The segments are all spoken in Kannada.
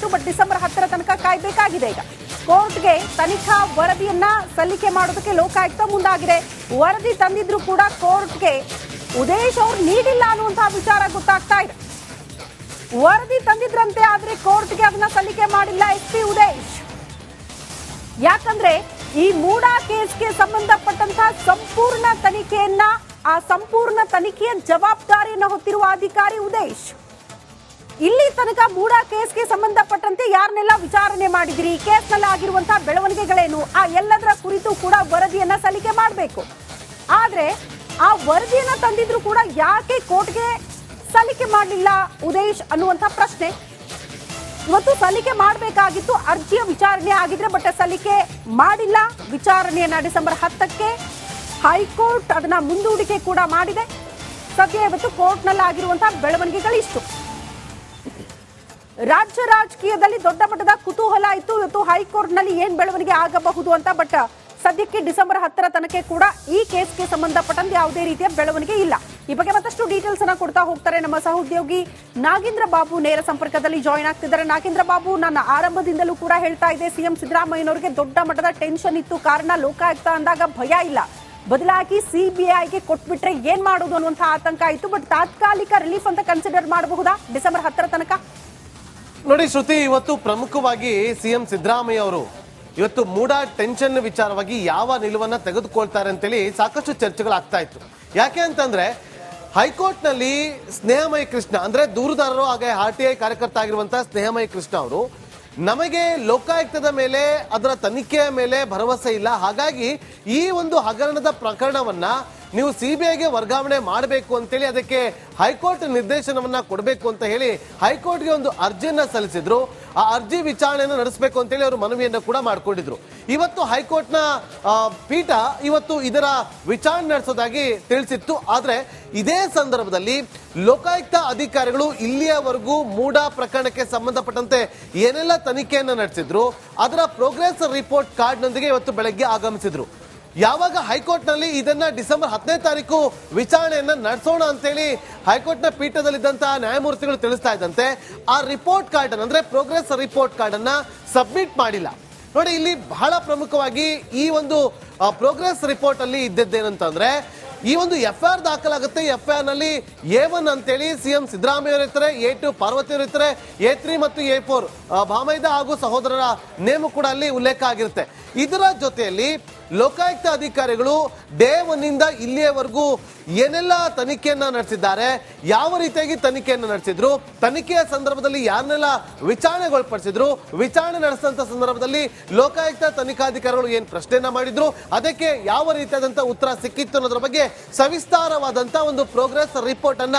ಆಯ್ತು. ಬಟ್ ಡಿಸೆಂಬರ್ 10ರ ತನಕ ಕಾಯ್ಬೇಕಾಗಿದೆ. ಈಗ ಕೋರ್ಟ್ಗೆ ತನಿಖಾ ವರದಿಯನ್ನ ಸಲ್ಲಿಕೆ ಮಾಡೋದಕ್ಕೆ ಲೋಕಾಯುಕ್ತ ಮುಂದಾಗಿದೆ. ವರದಿ ತಂದಿದ್ರು ಕೂಡ ಕೋರ್ಟ್ಗೆ ಉದೇಶ್ ಅವರು ನೀಡಿಲ್ಲ ಅನ್ನುವಂತಹ ವಿಚಾರ ಗೊತ್ತಾಗ್ತಾ ಇದೆ. ವರದಿ ತಂದಿದ್ರಂತೆ, ಆದ್ರೆ ಕೋರ್ಟ್ಗೆ ಅದನ್ನ ಸಲ್ಲಿಕೆ ಮಾಡಿಲ್ಲ SP ಉದೇಶ್. ಯಾಕಂದ್ರೆ ಈ ಮೂಡಾ ಕೇಸ್ಗೆ ಸಂಬಂಧಪಟ್ಟಂತಹ ಸಂಪೂರ್ಣ ತನಿಖೆಯನ್ನ, ಆ ಸಂಪೂರ್ಣ ತನಿಖೆಯ ಜವಾಬ್ದಾರಿಯನ್ನು ಹೊತ್ತಿರುವ ಅಧಿಕಾರಿ ಉದೇಶ್. ಇಲ್ಲಿ ತನಕ ಮೂಡಾ ಕೇಸ್ಗೆ ಸಂಬಂಧಪಟ್ಟಂತೆ ಯಾರನ್ನೆಲ್ಲ ವಿಚಾರಣೆ ಮಾಡಿದಿರಿ, ಈ ಕೇಸ್ನಲ್ಲಿ ಆಗಿರುವಂತಹ ಬೆಳವಣಿಗೆಗಳೇನು, ಆ ಎಲ್ಲದರ ಕುರಿತು ಕೂಡ ವರದಿಯನ್ನ ಸಲ್ಲಿಕೆ ಮಾಡಬೇಕು. ಆದ್ರೆ ಆ ವರದಿಯನ್ನ ತಂದಿದ್ರು ಕೂಡ ಯಾಕೆ ಕೋರ್ಟ್ಗೆ ಸಲ್ಲಿಕೆ ಮಾಡಲಿಲ್ಲ ಉದೇಶ್ ಅನ್ನುವಂಥ ಪ್ರಶ್ನೆ ಇವತ್ತು. ಸಲ್ಲಿಕೆ ಮಾಡಬೇಕಾಗಿತ್ತು, ಅರ್ಜಿಯ ವಿಚಾರಣೆ ಆಗಿದ್ರೆ, ಬಟ್ ಸಲ್ಲಿಕೆ ಮಾಡಿಲ್ಲ. ವಿಚಾರಣೆಯನ್ನ ಡಿಸೆಂಬರ್ 10ಕ್ಕೆ ಹೈಕೋರ್ಟ್ ಅದನ್ನ ಮುಂದೂಡಿಕೆ ಕೂಡ ಮಾಡಿದೆ. ಸದ್ಯ ಇವತ್ತು ಕೋರ್ಟ್ನಲ್ಲಿ ಆಗಿರುವಂತಹ ಬೆಳವಣಿಗೆಗಳಿಷ್ಟು. ರಾಜ್ಯ ರಾಜಕೀಯದಲ್ಲಿ ದೊಡ್ಡ ಮಟ್ಟದ ಕುತೂಹಲ ಇತ್ತು ಇವತ್ತು ಹೈಕೋರ್ಟ್ನಲ್ಲಿ ಏನ್ ಬೆಳವಣಿಗೆ ಆಗಬಹುದು ಅಂತ. ಬಟ್ ಸದ್ಯಕ್ಕೆ ಡಿಸೆಂಬರ್ 10ರ ತನಕ ಕೂಡ ಈ ಕೇಸ್ಗೆ ಸಂಬಂಧಪಟ್ಟಂತೆ ಯಾವುದೇ ರೀತಿಯ ಬೆಳವಣಿಗೆ ಇಲ್ಲ. ಈ ಬಗ್ಗೆ ಮತ್ತಷ್ಟು ಡೀಟೇಲ್ಸ್ ಅನ್ನ ಕೊಡ್ತಾ ಹೋಗ್ತಾರೆ ನಮ್ಮ ಸಹೋದ್ಯೋಗಿ ನಾಗೇಂದ್ರ ಬಾಬು ನೇರ ಸಂಪರ್ಕದಲ್ಲಿ ಜಾಯಿನ್ ಆಗ್ತಿದ್ದಾರೆ. ನಾಗೇಂದ್ರ ಬಾಬು, ನನ್ನ ಆರಂಭದಿಂದಲೂ ಕೂಡ ಹೇಳ್ತಾ ಇದೆ, ಸಿಎಂ ಸಿದ್ದರಾಮಯ್ಯನವರಿಗೆ ದೊಡ್ಡ ಮಟ್ಟದ ಟೆನ್ಷನ್ ಇತ್ತು. ಕಾರಣ ಲೋಕಾಯುಕ್ತ ಅಂದಾಗ ಭಯ ಇಲ್ಲ, ಬದಲಾಗಿ CBIಗೆ ಕೊಟ್ಬಿಟ್ರೆ ಏನ್ ಮಾಡೋದು ಅನ್ನುವಂತಹ ಆತಂಕ ಇತ್ತು. ಬಟ್ ತಾತ್ಕಾಲಿಕ ರಿಲೀಫ್ ಅಂತ ಕನ್ಸಿಡರ್ ಮಾಡಬಹುದಾ ಡಿಸೆಂಬರ್ 10ರ ತನಕ? ನೋಡಿ ಶ್ರುತಿ, ಇವತ್ತು ಪ್ರಮುಖವಾಗಿ ಸಿಎಂ ಸಿದ್ದರಾಮಯ್ಯ ಅವರು ಇವತ್ತು ಮೂಡಾ ಟೆನ್ಷನ್ ವಿಚಾರವಾಗಿ ಯಾವ ನಿಲುವನ್ನ ತೆಗೆದುಕೊಳ್ತಾರೆ ಅಂತೇಳಿ ಸಾಕಷ್ಟು ಚರ್ಚೆಗಳಾಗ್ತಾ ಇತ್ತು. ಯಾಕೆ ಅಂತಂದ್ರೆ ಹೈಕೋರ್ಟ್ ನಲ್ಲಿ ಸ್ನೇಹಮಯಿ ಕೃಷ್ಣ ಅಂದ್ರೆ ದೂರುದಾರರು ಹಾಗೆ RTI ಕಾರ್ಯಕರ್ತ ಆಗಿರುವಂತಹ ಸ್ನೇಹಮಯಿ ಕೃಷ್ಣ ಅವರು, ನಮಗೆ ಲೋಕಾಯುಕ್ತದ ಮೇಲೆ ಅದರ ತನಿಖೆಯ ಮೇಲೆ ಭರವಸೆ ಇಲ್ಲ, ಹಾಗಾಗಿ ಈ ಒಂದು ಹಗರಣದ ಪ್ರಕರಣವನ್ನ ನೀವು CBIಗೆ ವರ್ಗಾವಣೆ ಮಾಡಬೇಕು ಅಂತೇಳಿ ಅದಕ್ಕೆ ಹೈಕೋರ್ಟ್ ನಿರ್ದೇಶನವನ್ನ ಕೊಡಬೇಕು ಅಂತ ಹೇಳಿ ಹೈಕೋರ್ಟ್ಗೆ ಒಂದು ಅರ್ಜಿಯನ್ನ ಸಲ್ಲಿಸಿದ್ರು. ಆ ಅರ್ಜಿ ವಿಚಾರಣೆಯನ್ನು ನಡೆಸಬೇಕು ಅಂತೇಳಿ ಅವರು ಮನವಿಯನ್ನು ಕೂಡ ಮಾಡಿಕೊಂಡಿದ್ರು. ಇವತ್ತು ಹೈಕೋರ್ಟ್ನ ಪೀಠ ಇವತ್ತು ಇದರ ವಿಚಾರಣೆ ನಡೆಸೋದಾಗಿ ತಿಳಿಸಿತ್ತು. ಆದ್ರೆ ಇದೇ ಸಂದರ್ಭದಲ್ಲಿ ಲೋಕಾಯುಕ್ತ ಅಧಿಕಾರಿಗಳು ಇಲ್ಲಿಯವರೆಗೂ ಮೂಡಾ ಪ್ರಕರಣಕ್ಕೆ ಸಂಬಂಧಪಟ್ಟಂತೆ ಏನೆಲ್ಲ ತನಿಖೆಯನ್ನು ನಡೆಸಿದ್ರು ಅದರ ಪ್ರೋಗ್ರೆಸ್ ರಿಪೋರ್ಟ್ ಕಾರ್ಡ್ನೊಂದಿಗೆ ಇವತ್ತು ಬೆಳಗ್ಗೆ ಆಗಮಿಸಿದ್ರು. ಯಾವಾಗ ಹೈಕೋರ್ಟ್ ನಲ್ಲಿ ಇದನ್ನ ಡಿಸೆಂಬರ್ 10ನೇ ತಾರೀಕು ವಿಚಾರಣೆಯನ್ನ ನಡೆಸೋಣ ಅಂತೇಳಿ ಹೈಕೋರ್ಟ್ ನ ಪೀಠದಲ್ಲಿದ್ದಂತಹ ನ್ಯಾಯಮೂರ್ತಿಗಳು ತಿಳಿಸ್ತಾ ಇದ್ದಂತೆ ಆ ರಿಪೋರ್ಟ್ ಕಾರ್ಡ್ ಅಂದ್ರೆ ಪ್ರೋಗ್ರೆಸ್ ರಿಪೋರ್ಟ್ ಕಾರ್ಡ್ ಅನ್ನ ಸಬ್ಮಿಟ್ ಮಾಡಿಲ್ಲ. ನೋಡಿ, ಇಲ್ಲಿ ಬಹಳ ಪ್ರಮುಖವಾಗಿ ಈ ಒಂದು ಪ್ರೋಗ್ರೆಸ್ ರಿಪೋರ್ಟ್ ಅಲ್ಲಿ ಇದ್ದದ್ದೇನಂತಂದ್ರೆ ಈ ಒಂದು FIR ದಾಖಲಾಗುತ್ತೆ. FIR ನಲ್ಲಿ A1 ಅಂತೇಳಿ ಸಿಎಂ ಸಿದ್ದರಾಮಯ್ಯ ಅವರು ಇರ್ತಾರೆ, A2 ಪಾರ್ವತಿ ಅವರು ಇರ್ತಾರೆ, A3 ಮತ್ತು A4 ಭಾಮೈದ ಹಾಗೂ ಸಹೋದರರ ನೇಮು ಕೂಡ ಅಲ್ಲಿ ಉಲ್ಲೇಖ ಆಗಿರುತ್ತೆ. ಇದರ ಜೊತೆಯಲ್ಲಿ ಲೋಕಾಯುಕ್ತ ಅಧಿಕಾರಿಗಳು ಡೇ 1 ಇಂದ ಇಲ್ಲಿಯವರೆಗೂ ಏನೆಲ್ಲ ತನಿಖೆಯನ್ನ ನಡೆಸಿದ್ದಾರೆ, ಯಾವ ರೀತಿಯಾಗಿ ತನಿಖೆಯನ್ನು ನಡೆಸಿದ್ರು, ತನಿಖೆಯ ಸಂದರ್ಭದಲ್ಲಿ ಯಾರನ್ನೆಲ್ಲ ವಿಚಾರಣೆಗೊಳಪಡಿಸಿದ್ರು, ವಿಚಾರಣೆ ನಡೆಸಿದಂತ ಸಂದರ್ಭದಲ್ಲಿ ಲೋಕಾಯುಕ್ತ ತನಿಖಾಧಿಕಾರಿಗಳು ಏನ್ ಪ್ರಶ್ನೆಯನ್ನ ಮಾಡಿದ್ರು, ಅದಕ್ಕೆ ಯಾವ ರೀತಿಯಾದಂತಹ ಉತ್ತರ ಸಿಕ್ಕಿತ್ತು ಅನ್ನೋದ್ರ ಬಗ್ಗೆ ಸವಿಸ್ತಾರವಾದಂತಹ ಒಂದು ಪ್ರೋಗ್ರೆಸ್ ರಿಪೋರ್ಟ್ ಅನ್ನ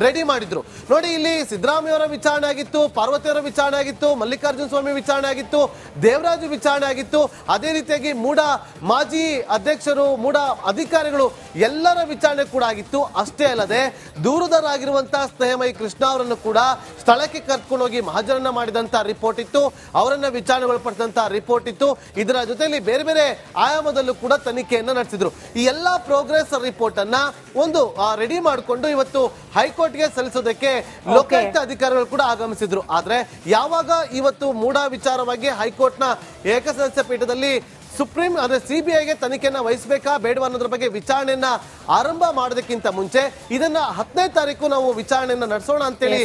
ರೆಡಿ ಮಾಡಿದ್ರು. ನೋಡಿ, ಇಲ್ಲಿ ಸಿದ್ದರಾಮಯ್ಯ ಅವರ ವಿಚಾರಣೆ ಆಗಿತ್ತು, ಪಾರ್ವತಿ ಅವರ ವಿಚಾರಣೆ ಆಗಿತ್ತು, ಮಲ್ಲಿಕಾರ್ಜುನ ಸ್ವಾಮಿ ವಿಚಾರಣೆ ಆಗಿತ್ತು, ದೇವರಾಜು ವಿಚಾರಣೆ ಆಗಿತ್ತು, ಅದೇ ರೀತಿಯಾಗಿ ಮೂಡಾ ಮಾಜಿ ಅಧ್ಯಕ್ಷರು, ಮೂಡಾ ಅಧಿಕಾರಿಗಳು ಎಲ್ಲರ ವಿಚಾರಣೆ ಕೂಡ ಆಗಿತ್ತು. ಅಷ್ಟೇ ಅಲ್ಲದೆ ದೂರುದಾರರಾಗಿರುವಂತಹ ಸ್ನೇಹಮಯಿ ಕೃಷ್ಣ ಅವರನ್ನು ಕೂಡ ಸ್ಥಳಕ್ಕೆ ಕರ್ಕೊಂಡು ಹೋಗಿ ಮಹಾಜರನ್ನ ಮಾಡಿದಂತಹ ರಿಪೋರ್ಟ್ ಇತ್ತು, ಅವರನ್ನ ವಿಚಾರಣೆಗೊಳಪಡಿಸಿದಂತಹ ರಿಪೋರ್ಟ್ ಇತ್ತು. ಇದರ ಜೊತೆಯಲ್ಲಿ ಬೇರೆ ಬೇರೆ ಆಯಾಮದಲ್ಲೂ ಕೂಡ ತನಿಖೆಯನ್ನ ನಡೆಸಿದ್ರು. ಈ ಎಲ್ಲಾ ಪ್ರೋಗ್ರೆಸ್ ರಿಪೋರ್ಟ್ ಅನ್ನ ಒಂದು ರೆಡಿ ಮಾಡಿಕೊಂಡು ಇವತ್ತು ಹೈಕೋರ್ಟ್ಗೆ ಸಲ್ಲಿಸೋದಕ್ಕೆ ಲೋಕಾಯುಕ್ತ ಅಧಿಕಾರಿಗಳು ಕೂಡ ಆಗಮಿಸಿದ್ರು. ಆದ್ರೆ ಯಾವಾಗ ಇವತ್ತು ಮೂಡಾ ವಿಚಾರವಾಗಿ ಹೈಕೋರ್ಟ್ನ ಏಕಸದಸ್ಯ ಪೀಠದಲ್ಲಿ ಸುಪ್ರೀಂ ಅಂದ್ರೆ CBIಗೆ ತನಿಖೆಯನ್ನ ವಹಿಸಬೇಕಾ ಬೇಡವಾ ಅನ್ನೋದ್ರ ಬಗ್ಗೆ ವಿಚಾರಣೆಯನ್ನ ಆರಂಭ ಮಾಡೋದಕ್ಕಿಂತ ಮುಂಚೆ ಇದನ್ನ 10ನೇ ತಾರೀಕು ನಾವು ವಿಚಾರಣೆಯನ್ನ ನಡೆಸೋಣ ಅಂತೇಳಿ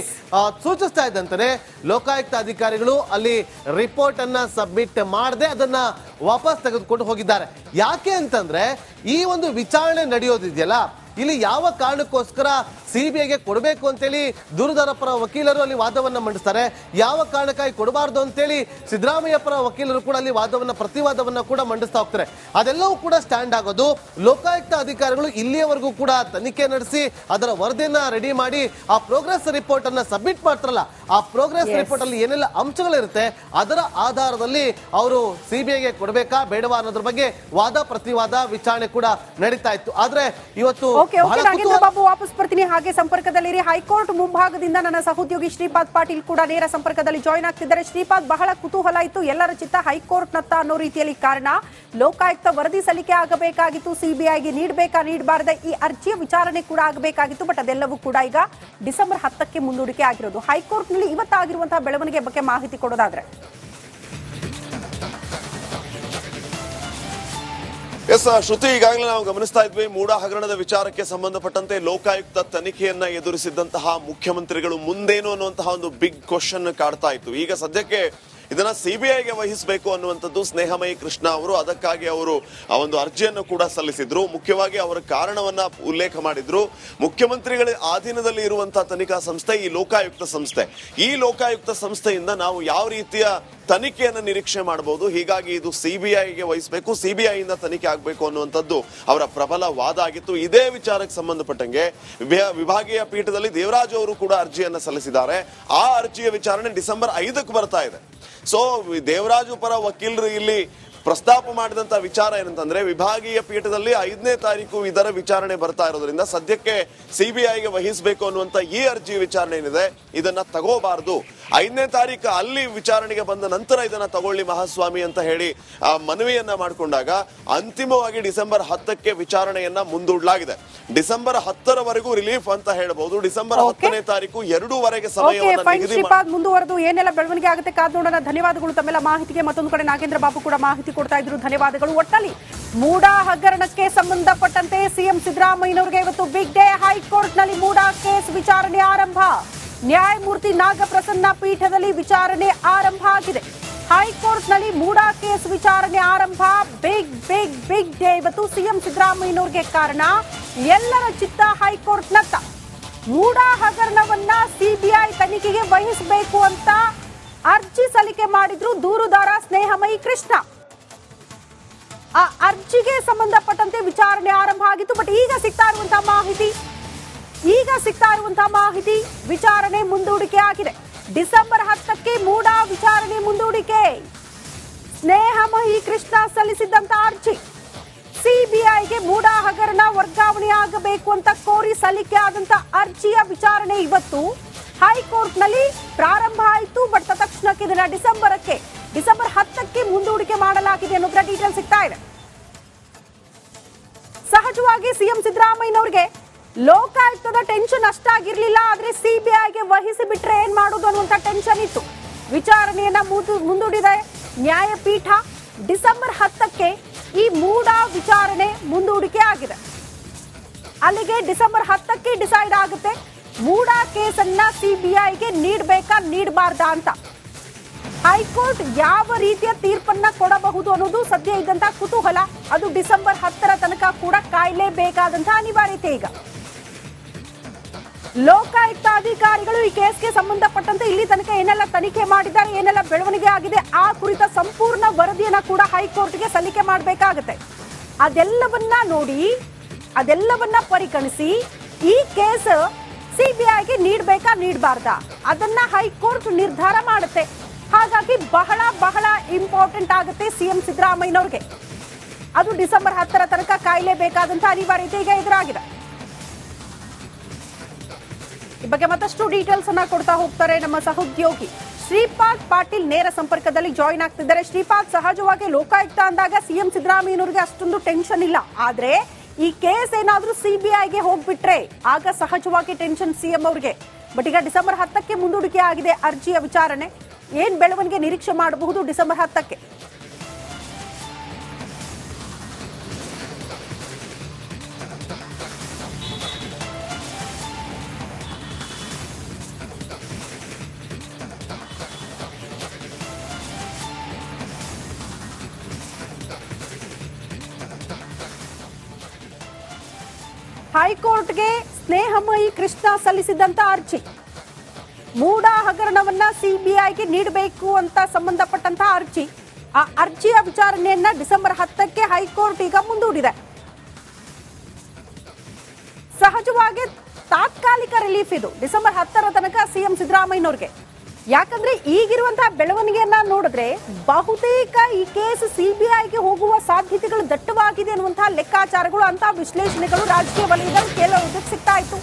ಸೂಚಿಸ್ತಾ ಇದ್ದಂತೆ ಲೋಕಾಯುಕ್ತ ಅಧಿಕಾರಿಗಳು ಅಲ್ಲಿ ರಿಪೋರ್ಟ್ ಅನ್ನ ಸಬ್ಮಿಟ್ ಮಾಡದೆ ಅದನ್ನ ವಾಪಸ್ ತೆಗೆದುಕೊಂಡು ಹೋಗಿದ್ದಾರೆ. ಯಾಕೆ ಅಂತಂದ್ರೆ ಈ ಒಂದು ವಿಚಾರಣೆ ನಡೆಯೋದಿದೆಯಲ್ಲ, ಇಲ್ಲಿ ಯಾವ ಕಾರಣಕ್ಕೋಸ್ಕರ CBIಗೆ ಕೊಡಬೇಕು ಅಂತೇಳಿ ದೂರುದಾರ ಪರ ವಕೀಲರು ಅಲ್ಲಿ ವಾದವನ್ನ ಮಂಡಿಸ್ತಾರೆ, ಯಾವ ಕಾರಣಕ್ಕಾಗಿ ಕೊಡಬಾರ್ದು ಅಂತೇಳಿ ಸಿದ್ದರಾಮಯ್ಯ ಪರ ವಕೀಲರು ಕೂಡ ಅಲ್ಲಿ ವಾದವನ್ನ ಪ್ರತಿವಾದವನ್ನ ಕೂಡ ಮಂಡಿಸ್ತಾ ಹೋಗ್ತಾರೆ. ಅದೆಲ್ಲವೂ ಕೂಡ ಸ್ಟ್ಯಾಂಡ್ ಆಗೋದು ಲೋಕಾಯುಕ್ತ ಅಧಿಕಾರಿಗಳು ಇಲ್ಲಿಯವರೆಗೂ ಕೂಡ ತನಿಖೆ ನಡೆಸಿ ಅದರ ವರದಿಯನ್ನ ರೆಡಿ ಮಾಡಿ ಆ ಪ್ರೋಗ್ರೆಸ್ ರಿಪೋರ್ಟ್ ಅನ್ನ ಸಬ್ಮಿಟ್ ಮಾಡ್ತಾರಲ್ಲ, ಆ ಪ್ರೋಗ್ರೆಸ್ ರಿಪೋರ್ಟ್ ಅಲ್ಲಿ ಏನೆಲ್ಲ ಅಂಶಗಳಿರುತ್ತೆ ಅದರ ಆಧಾರದಲ್ಲಿ ಅವರು CBIಗೆ ಕೊಡಬೇಕಾ ಬೇಡವಾ ಅನ್ನೋದ್ರ ಬಗ್ಗೆ ವಾದ ಪ್ರತಿವಾದ ವಿಚಾರಣೆ ಕೂಡ ನಡೀತಾ ಇತ್ತು. ಆದ್ರೆ ಇವತ್ತು ಬಾಬು ವಾಪಸ್ ಬರ್ತೀನಿ. ಹಾಗೆ ಸಂಪರ್ಕದಲ್ಲಿರಿ. ಹೈಕೋರ್ಟ್ ಮುಂಭಾಗದಿಂದ ನನ್ನ ಸಹೋದ್ಯೋಗಿ ಶ್ರೀಪಾದ್ ಪಾಟೀಲ್ ಕೂಡ ನೇರ ಸಂಪರ್ಕದಲ್ಲಿ ಜಾಯ್ನ್ ಆಗ್ತಿದ್ದಾರೆ. ಶ್ರೀಪಾದ್, ಬಹಳ ಕುತೂಹಲ ಇತ್ತು, ಎಲ್ಲರ ಚಿತ್ತ ಹೈಕೋರ್ಟ್ನತ್ತ ಅನ್ನೋ ರೀತಿಯಲ್ಲಿ. ಕಾರಣ ಲೋಕಾಯುಕ್ತ ವರದಿ ಸಲ್ಲಿಕೆ ಆಗಬೇಕಾಗಿತ್ತು, ಸಿಬಿಐಗೆ ನೀಡಬೇಕಾ ನೀಡಬಾರದೆ ಈ ಅರ್ಜಿಯ ವಿಚಾರಣೆ ಕೂಡ ಆಗಬೇಕಾಗಿತ್ತು. ಬಟ್ ಅದೆಲ್ಲವೂ ಕೂಡ ಈಗ ಡಿಸೆಂಬರ್ 10ಕ್ಕೆ ಮುಂದೂಡಿಕೆ ಆಗಿರೋದು. ಹೈಕೋರ್ಟ್ನಲ್ಲಿ ಇವತ್ತಾಗಿರುವಂತಹ ಬೆಳವಣಿಗೆ ಬಗ್ಗೆ ಮಾಹಿತಿ ಕೊಡೋದಾದ್ರೆ. ಎಸ್ ಶ್ರುತಿ, ಈಗಾಗಲೇ ನಾವು ಗಮನಿಸ್ತಾ ಇದ್ವಿ, ಮೂಡ ಹಗರಣದ ವಿಚಾರಕ್ಕೆ ಸಂಬಂಧಪಟ್ಟಂತೆ ಲೋಕಾಯುಕ್ತ ತನಿಖೆಯನ್ನ ಎದುರಿಸಿದಂತಹ ಮುಖ್ಯಮಂತ್ರಿಗಳು ಮುಂದೇನು ಅನ್ನುವಂತಹ ಒಂದು ಬಿಗ್ ಕ್ವಶನ್ ಕಾಡ್ತಾ ಇತ್ತು. ಈಗ ಸದ್ಯಕ್ಕೆ ಇದನ್ನ ಸಿಬಿಐಗೆ ವಹಿಸಬೇಕು ಅನ್ನುವಂಥದ್ದು ಸ್ನೇಹಮಯಿ ಕೃಷ್ಣ ಅವರು, ಅದಕ್ಕಾಗಿ ಅವರು ಆ ಒಂದು ಅರ್ಜಿಯನ್ನು ಕೂಡ ಸಲ್ಲಿಸಿದ್ರು. ಮುಖ್ಯವಾಗಿ ಅವರ ಕಾರಣವನ್ನ ಉಲ್ಲೇಖ ಮಾಡಿದ್ರು. ಮುಖ್ಯಮಂತ್ರಿಗಳ ಅಧೀನದಲ್ಲಿ ಇರುವಂತಹ ತನಿಖಾ ಸಂಸ್ಥೆ ಈ ಲೋಕಾಯುಕ್ತ ಸಂಸ್ಥೆ. ಈ ಲೋಕಾಯುಕ್ತ ಸಂಸ್ಥೆಯಿಂದ ನಾವು ಯಾವ ರೀತಿಯ ತನಿಖೆಯನ್ನು ನಿರೀಕ್ಷೆ ಮಾಡಬಹುದು, ಹೀಗಾಗಿ ಇದು ಸಿಬಿಐಗೆ ವಹಿಸಬೇಕು, ಸಿಬಿಐ ಇಂದ ತನಿಖೆ ಆಗಬೇಕು ಅನ್ನುವಂಥದ್ದು ಅವರ ಪ್ರಬಲ ವಾದ ಆಗಿತ್ತು. ಇದೇ ವಿಚಾರಕ್ಕೆ ಸಂಬಂಧಪಟ್ಟಂಗೆ ವಿಭಾಗೀಯ ಪೀಠದಲ್ಲಿ ದೇವರಾಜ್ ಅವರು ಕೂಡ ಅರ್ಜಿಯನ್ನು ಸಲ್ಲಿಸಿದ್ದಾರೆ. ಆ ಅರ್ಜಿಯ ವಿಚಾರಣೆ ಡಿಸೆಂಬರ್ 5ಕ್ಕೆ ಬರ್ತಾ ಇದೆ. ಸೊ ದೇವರಾಜು ಪರ ವಕೀಲರು ಇಲ್ಲಿ ಪ್ರಸ್ತಾಪ ಮಾಡಿದಂತ ವಿಚಾರ ಏನಂತಂದ್ರೆ, ವಿಭಾಗೀಯ ಪೀಠದಲ್ಲಿ 5ನೇ ತಾರೀಕು ಇದರ ವಿಚಾರಣೆ ಬರ್ತಾ ಇರೋದ್ರಿಂದ ಸದ್ಯಕ್ಕೆ ಸಿಬಿಐಗೆ ವಹಿಸಬೇಕು ಅನ್ನುವಂತ ಈ ಅರ್ಜಿ ವಿಚಾರಣೆ ಏನಿದೆ ಇದನ್ನ ತಗೋಬಾರದು, 5ನೇ ತಾರೀಕು ಅಲ್ಲಿ ವಿಚಾರಣೆಗೆ ಬಂದ ನಂತರ ಇದನ್ನ ತಗೊಳ್ಳಿ ಮಹಾಸ್ವಾಮಿ ಅಂತ ಹೇಳಿ ಮನವಿಯನ್ನ ಮಾಡಿಕೊಂಡಾಗ ಅಂತಿಮವಾಗಿ ಡಿಸೆಂಬರ್ 10ಕ್ಕೆ ವಿಚಾರಣೆಯನ್ನ ಮುಂದೂಡಲಾಗಿದೆ. ಡಿಸೆಂಬರ್ 10ರವರೆಗೂ ರಿಲೀಫ್ ಅಂತ ಹೇಳಬಹುದು. ಡಿಸೆಂಬರ್ 10ನೇ ತಾರೀಕು 2ವರೆಗೆ ಸಮಯವನ್ನು ಮುಂದುವರೆದು ಏನೆಲ್ಲ ಬೆಳವಣಿಗೆ ಆಗುತ್ತೆ ಕಾದ್ ನೋಡೋಣ. ಧನ್ಯವಾದಗಳು ತಮ್ಮೆಲ್ಲ ಮಾಹಿತಿಗೆ. ಮತ್ತೊಂದು ಕಡೆ ನಾಗೇಂದ್ರ ಬಾಬು ಕೂಡ ಮಾಹಿತಿ ಕೊಡ್ತಾ ಇದ್ರು, ಧನ್ಯವಾದಗಳು. ಒಟ್ಟಲ್ಲಿ ಮೂಡಾ ಹಗರಣಕ್ಕೆ ಸಂಬಂಧಪಟ್ಟಂತೆ ಸಿಎಂ ಸಿದ್ದರಾಮಯ್ಯನವರಿಗೆ ಇವತ್ತು ಬಿಗ್ ಡೇ. ಹೈಕೋರ್ಟ್ ನಲ್ಲಿ ಮೂಡಾ ಕೇಸ್ ವಿಚಾರಣೆ ಆರಂಭ. ನ್ಯಾಯಮೂರ್ತಿ ನಾಗಪ್ರಸನ್ನ ಪೀಠದಲ್ಲಿ ವಿಚಾರಣೆ ಆರಂಭ ಆಗಿದೆ. ಹೈಕೋರ್ಟ್ ನಲ್ಲಿ ಮೂಡಾ ಕೇಸ್ ವಿಚಾರಣೆ ಆರಂಭ. ಬಿಗ್ ಬಿಗ್ ಬಿಗ್ ಡೇ ಇವತ್ತು ಸಿಎಂ ಸಿದ್ದರಾಮಯ್ಯನವರಿಗೆ. ಕಾರಣ ಎಲ್ಲರ ಚಿತ್ತ ಹೈಕೋರ್ಟ್ನತ್ತ. ಮೂಡಾ ಹಗರಣವನ್ನ ಸಿಬಿಐ ತನಿಖೆಗೆ ವಹಿಸಬೇಕು ಅಂತ ಅರ್ಜಿ ಸಲ್ಲಿಕೆ ಮಾಡಿದ್ರು ದೂರುದಾರ ಸ್ನೇಹಮಯಿ ಕೃಷ್ಣ. ಆ ಅರ್ಜಿಗೆ ಸಂಬಂಧಪಟ್ಟಂತೆ ವಿಚಾರಣೆ ಆರಂಭ ಆಗಿತ್ತು. ಬಟ್ ಈಗ ಸಿಗ್ತಾ ಇರುವಂತಹ ಮಾಹಿತಿ ವಿಚಾರಣೆ ಮುಂದೂಡಿಕೆ ಆಗಿದೆ. ಡಿಸೆಂಬರ್ 10ಕ್ಕೆ ಮೂಡಾ ವಿಚಾರಣೆ ಮುಂದೂಡಿಕೆ. ಸ್ನೇಹಮಯಿ ಕೃಷ್ಣ ಸಲ್ಲಿಸಿದ್ದಂತ ಅರ್ಜಿ ಸಿಬಿಐಗೆ ಮೂಡಾ ಹಗರಣ ವರ್ಗಾವಣೆ ಆಗಬೇಕು ಅಂತ ಕೋರಿ ಸಲ್ಲಿಕೆ ಆದಂತ ಅರ್ಜಿಯ ವಿಚಾರಣೆ ಇವತ್ತು ಹೈಕೋರ್ಟ್ ನಲ್ಲಿ ಪ್ರಾರಂಭ ಆಯಿತು. ಬಟ್ ತಕ್ಷಣಕ್ಕೆ ಇದನ್ನ ಡಿಸೆಂಬರ್ 10ಕ್ಕೆ ಮುಂದೂಡಿಕೆ ಮಾಡಲಾಗಿದೆ ಅನ್ನೋದ್ರ ಡೀಟೇಲ್ ಸಿಗ್ತಾ ಇದೆ. ಸಹಜವಾಗಿ ಸಿಎಂ ಸಿದ್ದರಾಮಯ್ಯನವರಿಗೆ ಲೋಕಾಯುಕ್ತದ ಟೆನ್ಷನ್ ಅಷ್ಟಾಗಿರ್ಲಿಲ್ಲ, ಆದ್ರೆ ಸಿಬಿಐಗೆ ವಹಿಸಿ ಬಿಟ್ರೆ ಏನ್ ಮಾಡೋದು ಅನ್ನುವಂತ ಟೆನ್ಷನ್ ಇತ್ತು. ವಿಚಾರಣೆಯನ್ನ ಮುಂದೂಡಿದೆ ನ್ಯಾಯಪೀಠ. ಡಿಸೆಂಬರ್ 10ಕ್ಕೆ ಈ ಮೂಡಾ ವಿಚಾರಣೆ ಮುಂದೂಡಿಕೆ ಆಗಿದೆ. ಅಲ್ಲಿಗೆ ಡಿಸೆಂಬರ್ 10ಕ್ಕೆ ಡಿಸೈಡ್ ಆಗುತ್ತೆ ಮೂಡಾ ಕೇಸನ್ನ ಸಿಬಿಐಗೆ ನೀಡಬೇಕಾ ನೀಡಬಾರ್ದಾ ಅಂತ. ಹೈಕೋರ್ಟ್ ಯಾವ ರೀತಿಯ ತೀರ್ಪನ್ನ ಕೊಡಬಹುದು ಅನ್ನೋದು ಸದ್ಯ ಇದ್ದಂತ ಕುತೂಹಲ. ಅದು ಡಿಸೆಂಬರ್ 10ರ ತನಕ ಕೂಡ ಕಾಯಲೇಬೇಕಾದಂತಹ ಅನಿವಾರ್ಯತೆ. ಈಗ ಲೋಕಾಯುಕ್ತ ಅಧಿಕಾರಿಗಳು ಈ ಕೇಸ್ಗೆ ಸಂಬಂಧಪಟ್ಟಂತೆ ಇಲ್ಲಿ ತನಕ ಏನೆಲ್ಲ ತನಿಖೆ ಮಾಡಿದ್ದಾರೆ, ಏನೆಲ್ಲ ಬೆಳವಣಿಗೆ ಆಗಿದೆ, ಆ ಕುರಿತ ಸಂಪೂರ್ಣ ವರದಿಯನ್ನ ಕೂಡ ಹೈಕೋರ್ಟ್ಗೆ ಸಲ್ಲಿಕೆ ಮಾಡಬೇಕಾಗುತ್ತೆ. ಅದೆಲ್ಲವನ್ನ ನೋಡಿ, ಅದೆಲ್ಲವನ್ನ ಪರಿಗಣಿಸಿ ಈ ಕೇಸ್ ಸಿಬಿಐಗೆ ನೀಡಬೇಕಾ ನೀಡಬಾರ್ದಾ ಅದನ್ನ ಹೈಕೋರ್ಟ್ ನಿರ್ಧಾರ ಮಾಡುತ್ತೆ. ಹಾಗಾಗಿ ಬಹಳ ಬಹಳ ಇಂಪಾರ್ಟೆಂಟ್ ಆಗುತ್ತೆ ಸಿಎಂ ಸಿದ್ದರಾಮಯ್ಯನವರಿಗೆ. ಅದು ಡಿಸೆಂಬರ್ 10ರ ತನಕ ಕಾಯಲೇಬೇಕಾದಂತಹ ಅನಿವಾರ್ಯತೆ ಈಗ ಎದುರಾಗಿದೆ. ಈ ಬಗ್ಗೆ ಮತ್ತಷ್ಟು ಡೀಟೇಲ್ಸ್ ಅನ್ನ ಕೊಡ್ತಾ ಹೋಗ್ತಾರೆ ನಮ್ಮ ಸಹೋದ್ಯೋಗಿ ಶ್ರೀಪಾದ್ ಪಾಟೀಲ್. ನೇರ ಸಂಪರ್ಕದಲ್ಲಿ ಜಾಯಿನ್ ಆಗ್ತಿದ್ದಾರೆ. ಶ್ರೀಪಾದ್, ಸಹಜವಾಗಿ ಲೋಕಾಯುಕ್ತ ಅಂದಾಗ ಸಿಎಂ ಸಿದ್ದರಾಮಯ್ಯನವರಿಗೆ ಅಷ್ಟೊಂದು ಟೆನ್ಷನ್ ಇಲ್ಲ, ಆದ್ರೆ ಈ ಕೇಸ್ ಏನಾದ್ರೂ ಸಿಬಿಐಗೆ ಹೋಗ್ಬಿಟ್ರೆ ಆಗ ಸಹಜವಾಗಿ ಟೆನ್ಷನ್ ಸಿಎಂ ಅವರಿಗೆ. ಬಟ್ ಈಗ ಡಿಸೆಂಬರ್ 10ಕ್ಕೆ ಮುಂದೂಡಿಕೆ ಆಗಿದೆ ಅರ್ಜಿಯ ವಿಚಾರಣೆ. ಏನ್ ಬೆಳವಣಿಗೆ ನಿರೀಕ್ಷೆ ಮಾಡಬಹುದು ಡಿಸೆಂಬರ್ 10ಕ್ಕೆ? ಹೈಕೋರ್ಟ್ಗೆ ಸ್ನೇಹಮಯಿ ಕೃಷ್ಣ ಸಲ್ಲಿಸಿದಂತ ಅರ್ಜಿ ಮೂಡಾ ಹಗರಣವನ್ನ ಸಿಬಿಐಗೆ ನೀಡಬೇಕು ಅಂತ ಸಂಬಂಧಪಟ್ಟಂತಹ ಅರ್ಜಿ. ಆ ಅರ್ಜಿಯ ವಿಚಾರಣೆಯನ್ನ ಡಿಸೆಂಬರ್ 10ಕ್ಕೆ ಹೈಕೋರ್ಟ್ ಈಗ ಮುಂದೂಡಿದೆ. ಸಹಜವಾಗಿ ತಾತ್ಕಾಲಿಕ ರಿಲೀಫ್ ಇದು ಡಿಸೆಂಬರ್ 10ರ ತನಕ ಸಿಎಂ ಸಿದ್ದರಾಮಯ್ಯನವರಿಗೆ. ಯಾಕಂದ್ರೆ ಈಗಿರುವಂತಹ ಬೆಳವಣಿಗೆಯನ್ನ ನೋಡಿದ್ರೆ ಬಹುತೇಕ ಈ ಕೇಸ್ ಸಿಬಿಐಗೆ ಹೋಗುವ ಸಾಧ್ಯತೆಗಳು ದಟ್ಟವಾಗಿದೆ ಅನ್ನುವಂತಹ ಲೆಕ್ಕಾಚಾರಗಳು, ಅಂತ ವಿಶ್ಲೇಷಣೆಗಳು ರಾಜಕೀಯ ವಲಯದಲ್ಲಿ ಕೆಲವು ಸಿಗ್ತಾ ಇತ್ತು.